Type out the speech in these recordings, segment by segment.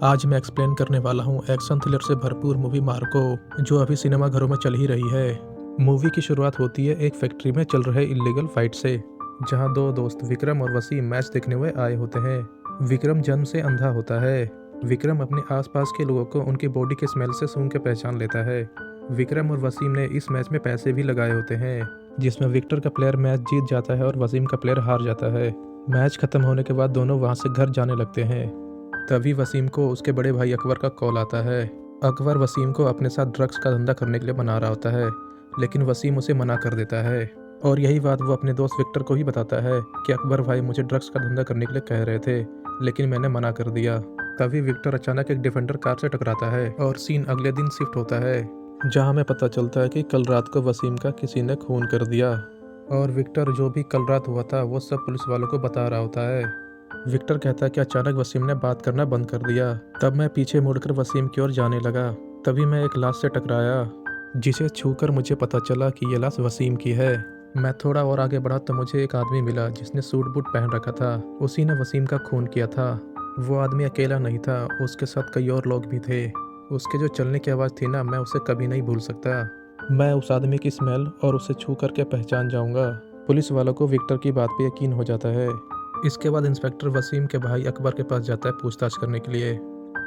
आज मैं एक्सप्लेन करने वाला हूँ एक्शन थ्रिलर से भरपूर मूवी मार्को, जो अभी सिनेमा घरों में चल ही रही है। मूवी की शुरुआत होती है एक फैक्ट्री में चल रहे इलीगल फाइट से, जहाँ दो दोस्त विक्रम और वसीम मैच देखने हुए आए होते हैं। विक्रम जन्म से अंधा होता है। विक्रम अपने आसपास के लोगों को उनकी बॉडी के स्मेल से सूंघ के पहचान लेता है। विक्रम और वसीम ने इस मैच में पैसे भी लगाए होते हैं, जिसमें विक्टर का प्लेयर मैच जीत जाता है और वसीम का प्लेयर हार जाता है। मैच खत्म होने के बाद दोनों वहाँ से घर जाने लगते हैं। तभी वसीम को उसके बड़े भाई अकबर का कॉल आता है। अकबर वसीम को अपने साथ ड्रग्स का धंधा करने के लिए मना रहा होता है, लेकिन वसीम उसे मना कर देता है। और यही बात वो अपने दोस्त विक्टर को भी बताता है कि अकबर भाई मुझे ड्रग्स का धंधा करने के लिए कह रहे थे, लेकिन मैंने मना कर दिया। तभी विक्टर अचानक एक डिफेंडर कार से टकराता है और सीन अगले दिन शिफ्ट होता है, जहाँ हमें पता चलता है कि कल रात को वसीम का किसी ने खून कर दिया। और विक्टर जो भी कल रात हुआ था वो सब पुलिस वालों को बता रहा होता है। विक्टर कहता है कि अचानक वसीम ने बात करना बंद कर दिया। तब मैं पीछे मुड़कर वसीम की ओर जाने लगा। तभी मैं एक लाश से टकराया, जिसे छूकर मुझे पता चला कि यह लाश वसीम की है। मैं थोड़ा और आगे बढ़ा तो मुझे एक आदमी मिला जिसने सूट बूट पहन रखा था। उसी ने वसीम का खून किया था। वो आदमी अकेला नहीं था, उसके साथ कई और लोग भी थे। उसके जो चलने की आवाज़ थी ना, मैं उसे कभी नहीं भूल सकता। मैं उस आदमी की स्मेल और उसे छू करके पहचान जाऊंगा। पुलिस वालों को विक्टर की बात पे यकीन हो जाता है। इसके बाद इंस्पेक्टर वसीम के भाई अकबर के पास जाता है पूछताछ करने के लिए।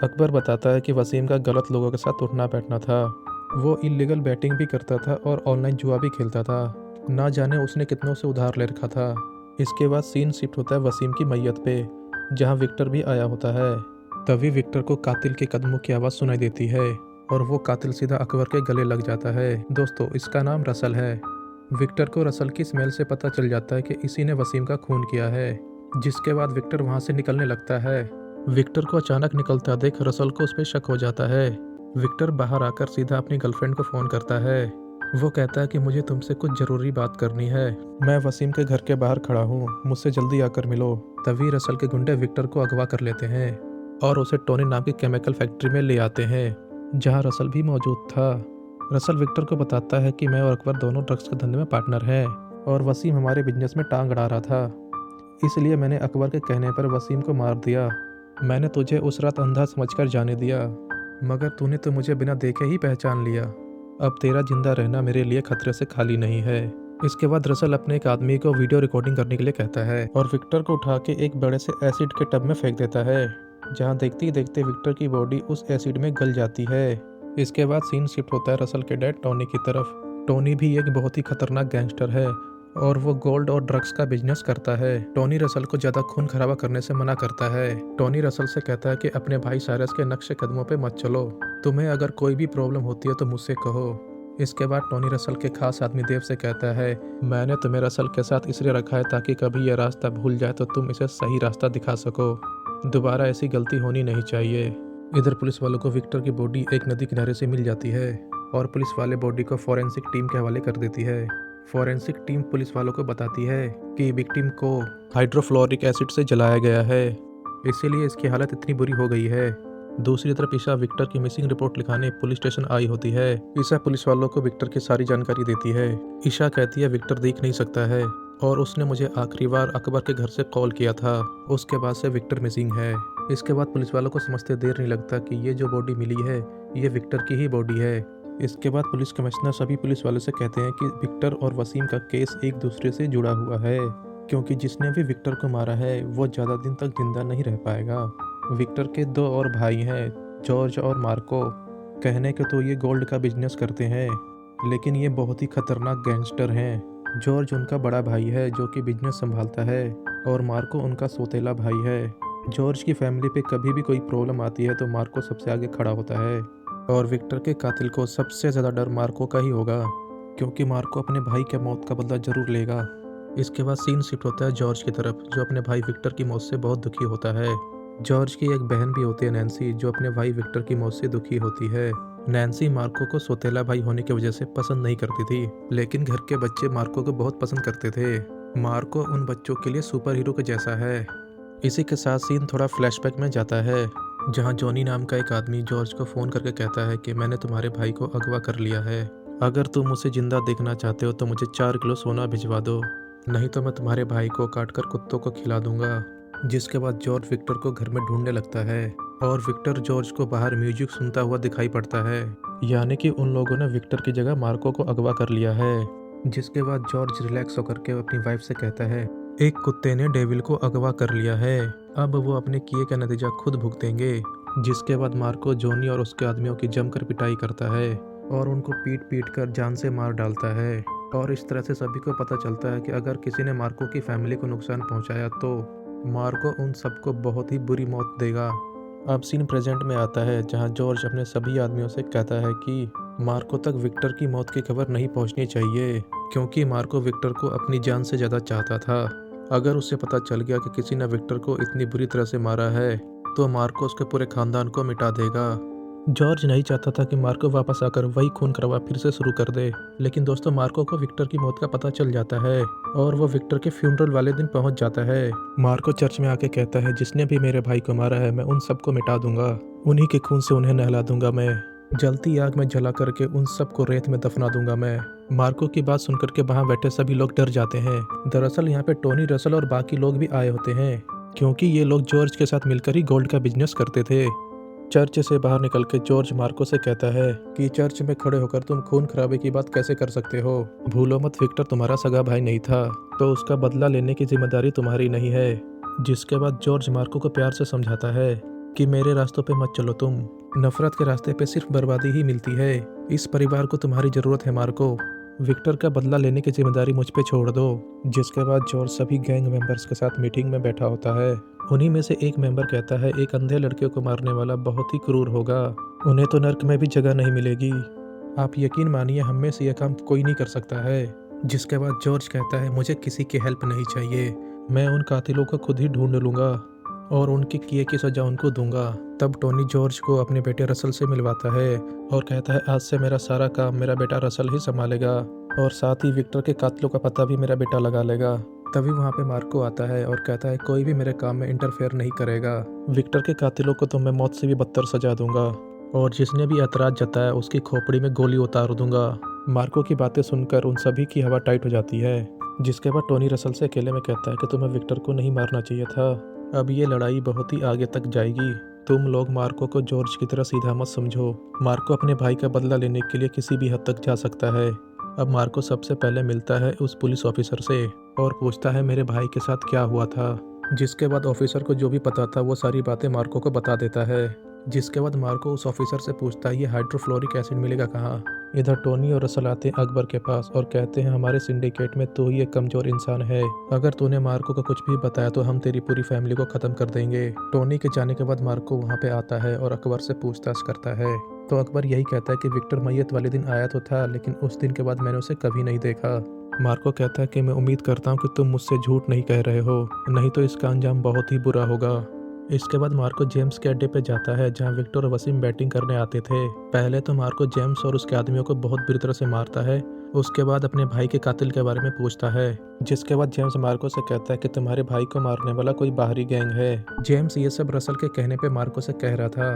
अकबर बताता है कि वसीम का गलत लोगों के साथ उठना बैठना था। वो इलीगल बैटिंग भी करता था और ऑनलाइन जुआ भी खेलता था। ना जाने उसने कितनों से उधार ले रखा था। इसके बाद सीन शिफ्ट होता है वसीम की मैयत पे, जहाँ विक्टर भी आया होता है। तभी विक्टर को कातिल के कदमों की आवाज़ सुनाई देती है और वो कातिल सीधा अकबर के गले लग जाता है। दोस्तों, इसका नाम रसल है। विक्टर को रसल की स्मेल से पता चल जाता है कि इसी ने वसीम का खून किया है। जिसके बाद विक्टर वहां से निकलने लगता है। विक्टर को अचानक निकलता देख रसल को उस पर शक हो जाता है। विक्टर बाहर आकर सीधा अपनी गर्लफ्रेंड को फ़ोन करता है। वो कहता है कि मुझे तुमसे कुछ ज़रूरी बात करनी है। मैं वसीम के घर के बाहर खड़ा हूँ, मुझसे जल्दी आकर मिलो। तभी रसल के गुंडे विक्टर को अगवा कर लेते हैं और उसे टोनी नाम की केमिकल फैक्ट्री में ले आते हैं, जहाँ रसल भी मौजूद था। रसल विक्टर को बताता है कि मैं और अकबर दोनों ड्रग्स के धंधे में पार्टनर हैं और वसीम हमारे बिजनेस में टांग अड़ा रहा था, इसलिए मैंने अकबर के कहने पर वसीम को मार दिया। मैंने तुझे उस रात अंधा समझकर जाने दिया, मगर तूने तो मुझे बिना देखे ही पहचान लिया। अब तेरा जिंदा रहना मेरे लिए खतरे से खाली नहीं है। इसके बाद रसल अपने एक आदमी को वीडियो रिकॉर्डिंग करने के लिए कहता है और विक्टर को उठा के एक बड़े से एसिड के टब में फेंक देता है, जहाँ देखते ही देखते विक्टर की बॉडी उस एसिड में गल जाती है। इसके बाद सीन शिफ्ट होता है रसल के डैड टोनी की तरफ। टोनी भी एक बहुत ही खतरनाक गैंगस्टर है और वो गोल्ड और ड्रग्स का बिजनेस करता है। टोनी रसल को ज़्यादा खून खराबा करने से मना करता है। टोनी रसल से कहता है कि अपने भाई साइरस के नक्शे कदमों पे मत चलो, तुम्हें अगर कोई भी प्रॉब्लम होती है तो मुझसे कहो। इसके बाद टोनी रसल के खास आदमी देव से कहता है, मैंने तुम्हें रसल के साथ इसलिए रखा है ताकि कभी यह रास्ता भूल जाए तो तुम इसे सही रास्ता दिखा सको। दोबारा ऐसी गलती होनी नहीं चाहिए। इधर पुलिस वालों को विक्टर की बॉडी एक नदी किनारे से मिल जाती है और पुलिस वाले बॉडी को फॉरेंसिक टीम के हवाले कर देती है। फॉरेंसिक टीम पुलिस वालों को बताती है कि विक्टिम को हाइड्रोफ्लोरिक एसिड से जलाया गया है, इसीलिए इसकी हालत इतनी बुरी हो गई है। दूसरी तरफ ईशा विक्टर की मिसिंग रिपोर्ट लिखाने पुलिस स्टेशन आई होती है। ईशा पुलिस वालों को विक्टर की सारी जानकारी देती है। ईशा कहती है विक्टर देख नहीं सकता है और उसने मुझे आखिरी बार अकबर के घर से कॉल किया था, उसके बाद से विक्टर मिसिंग है। इसके बाद पुलिस वालों को समझते देर नहीं लगता कि ये जो बॉडी मिली है ये विक्टर की ही बॉडी है। इसके बाद पुलिस कमिश्नर सभी पुलिस वालों से कहते हैं कि विक्टर और वसीम का केस एक दूसरे से जुड़ा हुआ है, क्योंकि जिसने भी विक्टर को मारा है वो ज़्यादा दिन तक जिंदा नहीं रह पाएगा। विक्टर के दो और भाई हैं, जॉर्ज और मार्को। कहने के तो ये गोल्ड का बिजनेस करते हैं, लेकिन ये बहुत ही खतरनाक गैंगस्टर हैं। जॉर्ज उनका बड़ा भाई है जो कि बिजनेस संभालता है और मार्को उनका सौतेला भाई है। जॉर्ज की फैमिली पे कभी भी कोई प्रॉब्लम आती है तो मार्को सबसे आगे खड़ा होता है और विक्टर के कातिल को सबसे ज़्यादा डर मार्को का ही होगा, क्योंकि मार्को अपने भाई के मौत का बदला जरूर लेगा। इसके बाद सीन शिफ्ट होता है जॉर्ज की तरफ, जो अपने भाई विक्टर की मौत से बहुत दुखी होता है। जॉर्ज की एक बहन भी होती है नैन्सी, जो अपने भाई विक्टर की मौत से दुखी होती है। नैन्सी मार्को को सौतेला भाई होने की वजह से पसंद नहीं करती थी, लेकिन घर के बच्चे मार्को को बहुत पसंद करते थे। मार्को उन बच्चों के लिए सुपर हीरो के जैसा है। इसी के साथ सीन थोड़ा फ्लैशबैक में जाता है, जहां जॉनी नाम का एक आदमी जॉर्ज को फ़ोन करके कहता है कि मैंने तुम्हारे भाई को अगवा कर लिया है। अगर तुम उसे जिंदा देखना चाहते हो तो मुझे 4 किलो सोना भिजवा दो, नहीं तो मैं तुम्हारे भाई को काट कर कुत्तों को खिला दूंगा। जिसके बाद जॉर्ज विक्टर को घर में ढूंढने लगता है और विक्टर जॉर्ज को बाहर म्यूजिक सुनता हुआ दिखाई पड़ता है, यानी कि उन लोगों ने विक्टर की जगह मार्को को अगवा कर लिया है। जिसके बाद जॉर्ज रिलैक्स होकर के अपनी वाइफ से कहता है, एक कुत्ते ने डेविल को अगवा कर लिया है, अब वो अपने किए का नतीजा खुद भुगतेंगे। जिसके बाद मार्को जोनी और उसके आदमियों की जमकर पिटाई करता है और उनको पीट पीट कर जान से मार डालता है। और इस तरह से सभी को पता चलता है कि अगर किसी ने मार्को की फैमिली को नुकसान पहुंचाया तो मार्को उन सबको बहुत ही बुरी मौत देगा। अब सीन प्रेजेंट में आता है, जहां जॉर्ज अपने सभी आदमियों से कहता है कि मार्को तक विक्टर की मौत की खबर नहीं पहुंचनी चाहिए, क्योंकि मार्को विक्टर को अपनी जान से ज़्यादा चाहता था। अगर उसे पता चल गया कि किसी ने विक्टर को इतनी बुरी तरह से मारा है तो मार्को उसके पूरे खानदान को मिटा देगा। जॉर्ज नहीं चाहता था कि मार्को वापस आकर वही खून खराबा फिर से शुरू कर दे, लेकिन दोस्तों मार्को को विक्टर की मौत का पता चल जाता है और वो विक्टर के फ्यूनरल वाले दिन पहुंच जाता है। मार्को चर्च में आके कहता है, जिसने भी मेरे भाई को मारा है मैं उन सबको मिटा दूंगा, उन्हीं के खून से उन्हें नहला दूंगा, मैं जलती आग में जला करके उन सबको रेत में दफना दूंगा मैं। मार्को की बात सुनकर के वहाँ बैठे सभी लोग डर जाते हैं। दरअसल यहाँ पे टोनी रसल और बाकी लोग भी आए होते हैं, क्योंकि ये लोग जॉर्ज के साथ मिलकर ही गोल्ड का बिजनेस करते थे। चर्च से बाहर निकल के जॉर्ज मार्को से कहता है कि चर्च में खड़े होकर तुम खून खराबे की बात कैसे कर सकते हो। भूलो मत, विक्टर तुम्हारा सगा भाई नहीं था, तो उसका बदला लेने की जिम्मेदारी तुम्हारी नहीं है। जिसके बाद जॉर्ज मार्को को प्यार से समझाता है कि मेरे रास्तों पे मत चलो, तुम नफरत के रास्ते पे सिर्फ बर्बादी ही मिलती है। इस परिवार को तुम्हारी जरूरत है मार्को, विक्टर का बदला लेने की जिम्मेदारी मुझ पे छोड़ दो। जिसके बाद जॉर्ज सभी गैंग मेंबर्स के साथ मीटिंग में बैठा होता है। उन्हीं में से एक मेंबर कहता है, एक अंधे लड़के को मारने वाला बहुत ही क्रूर होगा, उन्हें तो नर्क में भी जगह नहीं मिलेगी। आप यकीन मानिए हम में से यह काम कोई नहीं कर सकता है। जिसके बाद जॉर्ज कहता है, मुझे किसी की हेल्प नहीं चाहिए, मैं उन कातिलों को खुद ही ढूंढ लूंगा और उनके किए की सजा उनको दूंगा। तब टोनी जॉर्ज को अपने बेटे रसल से मिलवाता है और कहता है, आज से मेरा सारा काम मेरा बेटा रसल ही संभालेगा और साथ ही विक्टर के कातिलों का पता भी मेरा बेटा लगा लेगा। तभी वहाँ पे मार्को आता है और कहता है, कोई भी मेरे काम में इंटरफेयर नहीं करेगा, विक्टर के कातिलों को तो मैं मौत से भी बदतर सजा दूंगा और जिसने भी ऐतराज जताया उसकी खोपड़ी में गोली उतार दूंगा। मार्को की बातें सुनकर उन सभी की हवा टाइट हो जाती है। जिसके बाद टोनी रसल से अकेले में कहता है कि तुम्हें विक्टर को नहीं मारना चाहिए था, अब ये लड़ाई बहुत ही आगे तक जाएगी, तुम लोग मार्को को जॉर्ज की तरह सीधा मत समझो। मार्को अपने भाई का बदला लेने के लिए किसी भी हद तक जा सकता है। अब मार्को सबसे पहले मिलता है उस पुलिस ऑफिसर से और पूछता है, मेरे भाई के साथ क्या हुआ था। जिसके बाद ऑफिसर को जो भी पता था वो सारी बातें मार्को को बता देता है। जिसके बाद मार्को उस ऑफिसर से पूछता है, ये हाइड्रोफ्लोरिक एसिड मिलेगा कहाँ। इधर टोनी और रसल आते हैं अकबर के पास और कहते हैं, हमारे सिंडिकेट में तू ही एक कमजोर इंसान है, अगर तूने मार्को को कुछ भी बताया तो हम तेरी पूरी फैमिली को खत्म कर देंगे। टोनी के जाने के बाद मार्को वहाँ पे आता है और अकबर से पूछताछ करता है, तो अकबर यही कहता है कि विक्टर मैयत वाले दिन आया तो था, लेकिन उस दिन के बाद मैंने उसे कभी नहीं देखा। मार्को कहता है कि मैं उम्मीद करता हूँ कि तुम मुझसे झूठ नहीं कह रहे हो, नहीं तो इसका अंजाम बहुत ही बुरा होगा। इसके बाद मार्को जेम्स के अड्डे पे जाता है जहाँ विक्टर और वसीम बैटिंग करने आते थे। पहले तो मार्को जेम्स और उसके आदमियों को बहुत बुरी तरह से मारता है, उसके बाद अपने भाई के कातिल के बारे में पूछता है। जिसके बाद जेम्स मार्को से कहता है कि तुम्हारे भाई को मारने वाला कोई बाहरी गैंग है। जेम्स ये सब रसल के कहने पे मार्को से कह रहा था।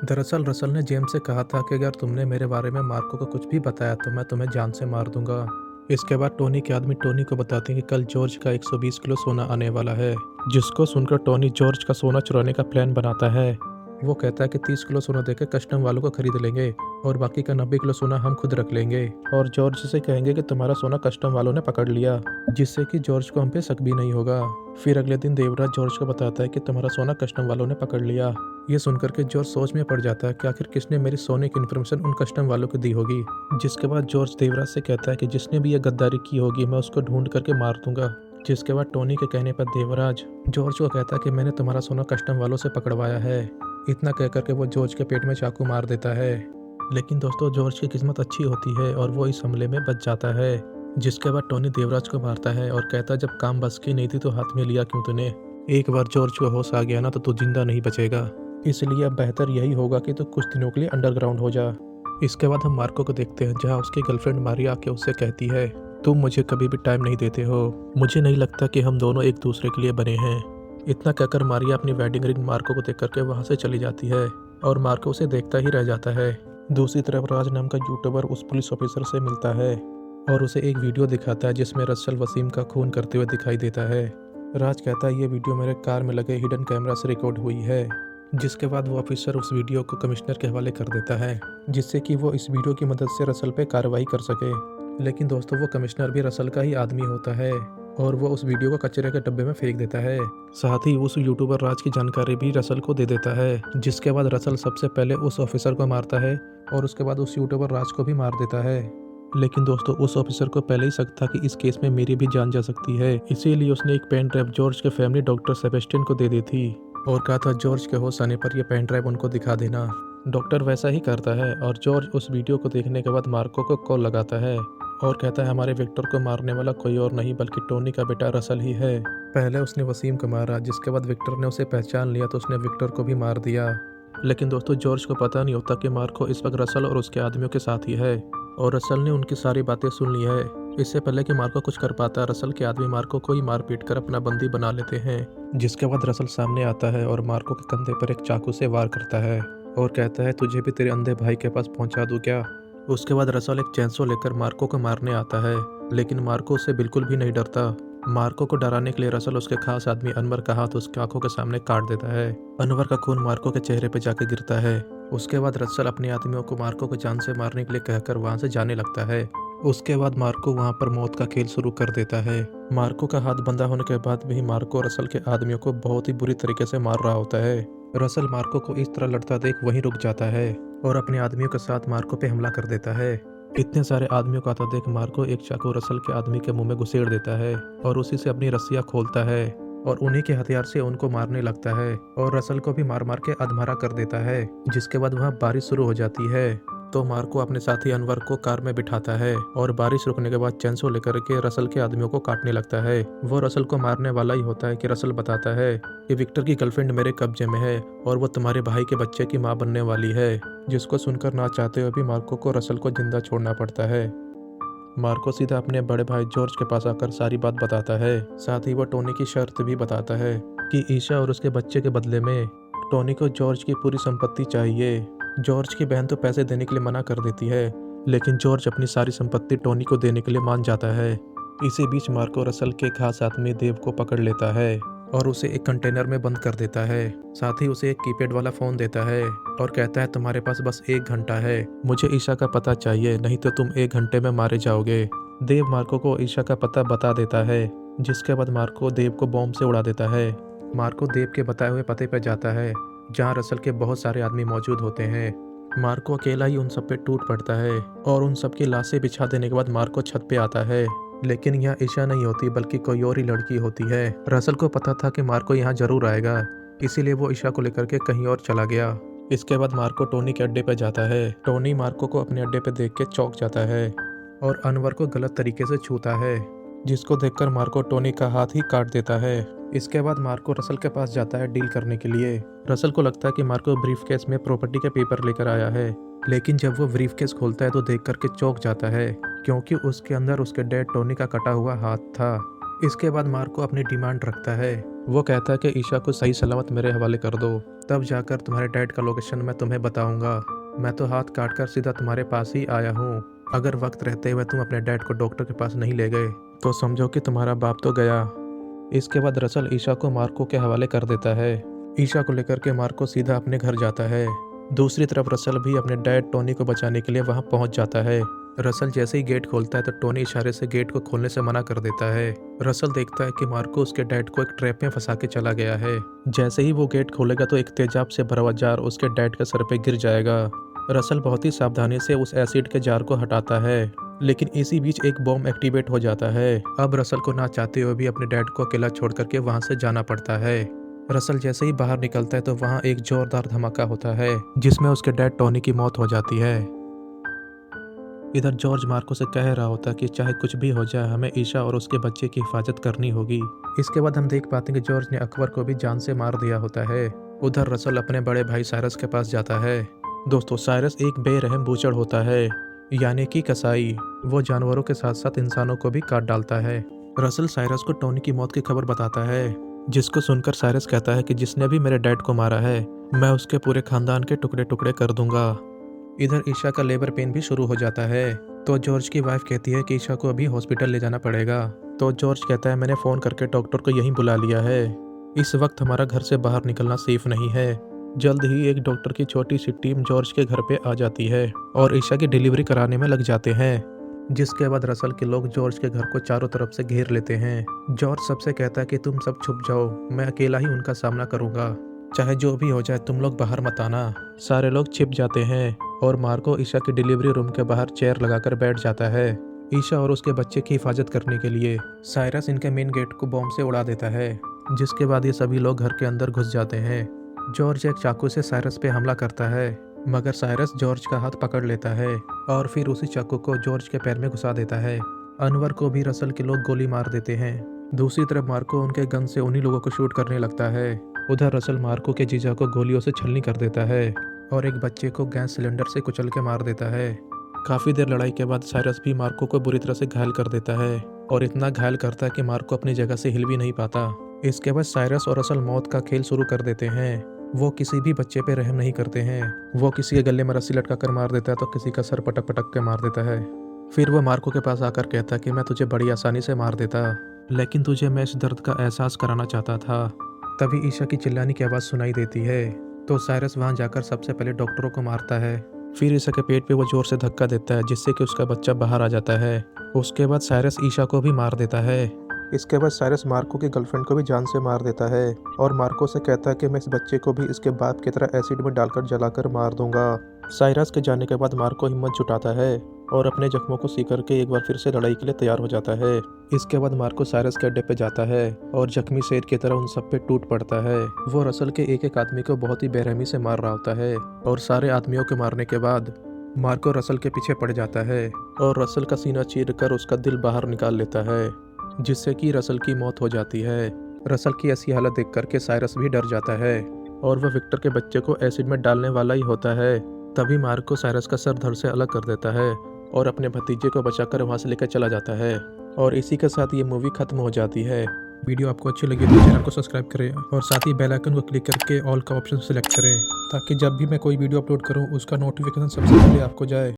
दरअसल रसल ने जेम्स से कहा था कि अगर तुमने मेरे बारे में मार्को को कुछ भी बताया तो मैं तुम्हें जान से मार दूंगा। इसके बाद टोनी के आदमी टोनी को बताते हैं कि कल जॉर्ज का 120 किलो सोना आने वाला है, जिसको सुनकर टोनी जॉर्ज का सोना चुराने का प्लान बनाता है। वो कहता है कि 30 किलो सोना देकर कस्टम वालों को खरीद लेंगे और बाकी का 90 किलो सोना हम खुद रख लेंगे और जॉर्ज से कहेंगे कि तुम्हारा सोना कस्टम वालों ने पकड़ लिया, जिससे कि जॉर्ज को हम पे शक भी नहीं होगा। फिर अगले दिन देवराज जॉर्ज को बताता है कि तुम्हारा सोना कस्टम वालों ने पकड़ लिया। ये सुनकर के जॉर्ज सोच में पड़ जाता है कि आखिर किसने मेरी सोने की इन्फॉर्मेशन उन कस्टम वालों को दी होगी। जिसके बाद जॉर्ज देवराज से कहता है कि जिसने भी यह गद्दारी की होगी मैं उसको ढूंढ करके मार दूंगा। जिसके बाद टोनी के कहने पर देवराज जॉर्ज को कहता है कि मैंने तुम्हारा सोना कस्टम वालों से पकड़वाया है। इतना कह करके वो जॉर्ज के पेट में चाकू मार देता है। लेकिन दोस्तों जॉर्ज की किस्मत अच्छी होती है और वो इस हमले में बच जाता है। जिसके बाद टोनी देवराज को मारता है और कहता है, जब काम बस की नहीं थी तो हाथ में लिया क्यों तूने, एक बार जॉर्ज को होश आ गया ना तो तू जिंदा नहीं बचेगा, इसलिए अब बेहतर यही होगा कि तू कुछ दिनों के लिए अंडरग्राउंड हो जा। इसके बाद हम मार्को को देखते हैं जहाँ उसकी गर्लफ्रेंड मारिया आके उससे कहती है, तुम मुझे कभी भी टाइम नहीं देते हो, मुझे नहीं लगता कि हम दोनों एक दूसरे के लिए बने हैं। इतना कहकर मारिया अपनी वेडिंग रिंग मार्को को देख करके वहाँ से चली जाती है और मार्को उसे देखता ही रह जाता है। दूसरी तरफ राज नाम का यूट्यूबर उस पुलिस ऑफिसर से मिलता है और उसे एक वीडियो दिखाता है जिसमें रसल वसीम का खून करते हुए दिखाई देता है। राज कहता है, ये वीडियो मेरे कार में लगे हिडन कैमरा से रिकॉर्ड हुई है। जिसके बाद वो ऑफिसर उस वीडियो को कमिश्नर के हवाले कर देता है, जिससे कि वो इस वीडियो की मदद से रसल पे कार्रवाई कर सके। लेकिन दोस्तों वो कमिश्नर भी रसल का ही आदमी होता है और वो उस वीडियो को कचरे के डब्बे में फेंक देता है। साथ ही उस यूट्यूबर राज की जानकारी भी रसल को दे देता है, जिसके बाद रसल सबसे पहले उस ऑफिसर को मारता है और उसके बाद उस यूट्यूबर राज को भी मार देता है। लेकिन दोस्तों उस ऑफिसर को पहले ही शक था कि इस केस में मेरी भी जान जा सकती है, इसीलिए उसने एक पेन ड्राइव जॉर्ज के फैमिली डॉक्टर सेबेस्टियन को दे दी थी और कहा था जॉर्ज के होश आने पर यह पेन ड्राइव उनको दिखा देना। डॉक्टर वैसा ही करता है और जॉर्ज उस वीडियो को देखने के बाद मार्को को कॉल लगाता है और कहता है हमारे विक्टर को मारने वाला कोई और नहीं बल्कि टोनी का बेटा रसल ही है। पहले उसने वसीम को मारा, जिसके बाद विक्टर ने उसे पहचान लिया तो उसने विक्टर को भी मार दिया। लेकिन दोस्तों जॉर्ज को पता नहीं होता कि मार्को इस वक्त रसल और उसके आदमियों के साथ ही है और रसल ने उनकी सारी बातें सुन ली है। इससे पहले कि मार्को कुछ कर पाता, रसल के आदमी मार्को को ही मार पीट कर अपना बंदी बना लेते हैं। जिसके बाद रसल सामने आता है और मार्को के कंधे पर एक चाकू से वार करता है और कहता है तुझे भी तेरे अंधे भाई के पास पहुंचा दूं क्या। उसके बाद रसल एक चैंसो लेकर मार्को को मारने आता है, लेकिन मार्को उससे बिल्कुल भी नहीं डरता। मार्को को डराने के लिए रसल उसके खास आदमी अनवर का हाथ उसकी आंखों के सामने काट देता है। अनवर का खून मार्को के चेहरे पे जाकर गिरता है। उसके बाद रसल अपने आदमियों को मार्को को जान से मारने के लिए कहकर वहां से जाने लगता है। उसके बाद मार्को वहां पर मौत का खेल शुरू कर देता है। मार्को का हाथ बंधा होने के बाद भी मार्को रसल के आदमियों को बहुत ही बुरी तरीके से मार रहा होता है। रसल मार्को को इस तरह लड़ता देख वहीं रुक जाता है और अपने आदमियों के साथ मार्को पे हमला कर देता है। इतने सारे आदमियों को आता देख मार्को एक चाकू रसल के आदमी के मुंह में घुसेड़ देता है और उसी से अपनी रस्सियां खोलता है और उन्हीं के हथियार से उनको मारने लगता है और रसल को भी मार मार के अधमरा कर देता है। जिसके बाद वहाँ बारिश शुरू हो जाती है तो मार्को अपने साथी अनवर को कार में बिठाता है और बारिश रुकने के बाद चैंसो लेकर के रसल के आदमियों को काटने लगता है। वो रसल को मारने वाला ही होता है कि रसल बताता है कि विक्टर की गर्लफ्रेंड मेरे कब्जे में है और वो तुम्हारे भाई के बच्चे की माँ बनने वाली है। जिसको सुनकर ना चाहते हुए भी मार्को को रसल को जिंदा छोड़ना पड़ता है। मार्को सीधा अपने बड़े भाई जॉर्ज के पास आकर सारी बात बताता है। साथ ही वो टोनी की शर्त भी बताता है कि ईशा और उसके बच्चे के बदले में टोनी को जॉर्ज की पूरी संपत्ति चाहिए। जॉर्ज की बहन तो पैसे देने के लिए मना कर देती है, लेकिन जॉर्ज अपनी सारी संपत्ति टोनी को देने के लिए मान जाता है। इसी बीच मार्को रसल के खास आदमी देव को पकड़ लेता है और उसे एक कंटेनर में बंद कर देता है। साथ ही उसे एक कीपैड वाला फोन देता है और कहता है तुम्हारे पास बस 1 घंटा है, मुझे ईशा का पता चाहिए, नहीं तो तुम 1 घंटे में मारे जाओगे। देव मार्को को ईशा का पता बता देता है, जिसके बाद मार्को देव को बॉम्ब से उड़ा देता है। मार्को देव के बताए हुए पते पर जाता है जहाँ रसल के बहुत सारे आदमी मौजूद होते हैं। मार्को अकेला ही उन सब पे टूट पड़ता है और उन सब की लाशें बिछा देने के बाद मार्को छत पे आता है, लेकिन यहाँ ईशा नहीं होती बल्कि कोई और ही लड़की होती है। रसल को पता था कि मार्को यहाँ जरूर आएगा, इसीलिए वो ईशा को लेकर के कहीं और चला गया। इसके बाद मार्को टोनी के अड्डे पे जाता है। टोनी मार्को को अपने अड्डे पे देख के चौंक जाता है और अनवर को गलत तरीके से छूता है, जिसको देखकर मार्को टोनी का हाथ ही काट देता है। इसके बाद मार्को रसल के पास जाता है डील करने के लिए। रसल को लगता है कि मार्को ब्रीफकेस में प्रॉपर्टी के पेपर लेकर आया है, लेकिन जब वो ब्रीफकेस खोलता है तो देख करके चौंक जाता है क्योंकि उसके अंदर उसके डैड टोनी का कटा हुआ हाथ था। इसके बाद मार्को अपनी डिमांड रखता है। वो कहता है कि ईशा को सही सलामत मेरे हवाले कर दो, तब जाकर तुम्हारे डैड का लोकेशन मैं तुम्हें बताऊंगा। मैं तो हाथ काट कर सीधा तुम्हारे पास ही आया हूँ। अगर वक्त रहते हुए तुम अपने डैड को डॉक्टर के पास नहीं ले गए तो समझो कि तुम्हारा बाप तो गया। इसके बाद रसल ईशा को मार्को के हवाले कर देता है। ईशा को लेकर के मार्को सीधा अपने घर जाता है। दूसरी तरफ रसल भी अपने डैड टोनी को बचाने के लिए वहां पहुंच जाता है। रसल जैसे ही गेट खोलता है तो टोनी इशारे से गेट को खोलने से मना कर देता है। रसल देखता है कि मार्को उसके डैड को एक ट्रैप में फंसा के चला गया है। जैसे ही वो गेट खोलेगा तो एक तेजाब से भरा हुआ जार उसके डैड के सर पे गिर जाएगा। रसल बहुत ही सावधानी से उस एसिड के जार को हटाता है, लेकिन इसी बीच एक बॉम्ब एक्टिवेट हो जाता है। अब रसल को ना चाहते हुए भी अपने डैड को अकेला छोड़ करके वहां से जाना पड़ता है। रसल जैसे ही बाहर निकलता है तो वहां एक जोरदार धमाका होता है जिसमें उसके डैड टोनी की मौत हो जाती है। इधर जॉर्ज मार्को से कह रहा होता है कि चाहे कुछ भी हो जाए हमें ईशा और उसके बच्चे की हिफाजत करनी होगी। इसके बाद हम देख पाते हैं कि जॉर्ज ने अकबर को भी जान से मार दिया होता है। उधर रसल अपने बड़े भाई साइरस के पास जाता है। दोस्तों साइरस एक बेरहम बूचड़ होता है, यानी कि कसाई। वो जानवरों के साथ साथ इंसानों को भी काट डालता है। रसल साइरस को टोनी की मौत की खबर बताता है, जिसको सुनकर साइरस कहता है कि जिसने भी मेरे डैड को मारा है मैं उसके पूरे खानदान के टुकड़े टुकड़े कर दूंगा। इधर ईशा का लेबर पेन भी शुरू हो जाता है तो जॉर्ज की वाइफ कहती है कि ईशा को अभी हॉस्पिटल ले जाना पड़ेगा। तो जॉर्ज कहता है मैंने फ़ोन करके डॉक्टर को यहीं बुला लिया है, इस वक्त हमारा घर से बाहर निकलना सेफ नहीं है। जल्द ही एक डॉक्टर की छोटी सी टीम जॉर्ज के घर पे आ जाती है और ईशा की डिलीवरी कराने में लग जाते हैं। जिसके बाद रसल के लोग जॉर्ज के घर को चारों तरफ से घेर लेते हैं। जॉर्ज सबसे कहता है कि तुम सब छुप जाओ, मैं अकेला ही उनका सामना करूंगा, चाहे जो भी हो जाए तुम लोग बाहर मत आना। सारे लोग छिप जाते हैं और मार्को ईशा की डिलीवरी रूम के बाहर चेयर लगाकर बैठ जाता है ईशा और उसके बच्चे की हिफाजत करने के लिए। साइरस इनके मेन गेट को बॉम्ब से उड़ा देता है, जिसके बाद ये सभी लोग घर के अंदर घुस जाते हैं। जॉर्ज एक चाकू से साइरस पे हमला करता है, मगर साइरस जॉर्ज का हाथ पकड़ लेता है और फिर उसी चाकू को जॉर्ज के पैर में घुसा देता है। अनवर को भी रसल के लोग गोली मार देते हैं। दूसरी तरफ मार्को उनके गन से उन्हीं लोगों को शूट करने लगता है। उधर रसल मार्को के जीजा को गोलियों से छलनी कर देता है और एक बच्चे को गैस सिलेंडर से कुचल के मार देता है। काफ़ी देर लड़ाई के बाद साइरस भी मार्को को बुरी तरह से घायल कर देता है और इतना घायल करता है कि मार्को अपनी जगह से हिल भी नहीं पाता। इसके बाद साइरस और रसल मौत का खेल शुरू कर देते हैं। वो किसी भी बच्चे पे रहम नहीं करते हैं। वो किसी के गले में रस्सी लटका कर मार देता है तो किसी का सर पटक पटक के मार देता है। फिर वो मार्को के पास आकर कहता कि मैं तुझे बड़ी आसानी से मार देता, लेकिन तुझे मैं इस दर्द का एहसास कराना चाहता था। तभी ईशा की चिल्लाने की आवाज़ सुनाई देती है तो साइरस वहाँ जाकर सबसे पहले डॉक्टरों को मारता है। फिर ईशा के पेट पे वो जोर से धक्का देता है, जिससे कि उसका बच्चा बाहर आ जाता है। उसके बाद साइरस ईशा को भी मार देता है। इसके बाद साइरस मार्को की गर्लफ्रेंड को भी जान से मार देता है और मार्को से कहता है कि मैं इस बच्चे को भी इसके बाप की तरह एसिड में डालकर जलाकर मार दूंगा। साइरस के जाने के बाद मार्को हिम्मत जुटाता है और अपने जख्मों को सी करके एक बार फिर से लड़ाई के लिए तैयार हो जाता है। इसके बाद मार्को साइरस के अड्डे पे जाता है और जख्मी शेर की तरह उन सब पे टूट पड़ता है। वो रसल के एक एक आदमी को बहुत ही बेरहमी से मार रहा होता है और सारे आदमियों के मारने के बाद मार्को रसल के पीछे पड़ जाता है और रसल का सीना चीर कर उसका दिल बाहर निकाल लेता है, जिससे कि रसल की मौत हो जाती है। रसल की ऐसी हालत देख करके साइरस भी डर जाता है और वह विक्टर के बच्चे को एसिड में डालने वाला ही होता है। तभी मार्को साइरस का सर धड़ से अलग कर देता है और अपने भतीजे को बचाकर वहां से लेकर चला जाता है और इसी के साथ ये मूवी खत्म हो जाती है। वीडियो आपको अच्छी लगी तो चैनल को सब्सक्राइब करें और साथ ही बेल आइकन को क्लिक करके ऑल का ऑप्शन सेलेक्ट करें, ताकि जब भी मैं कोई वीडियो अपलोड करूं उसका नोटिफिकेशन सबसे पहले आपको जाए।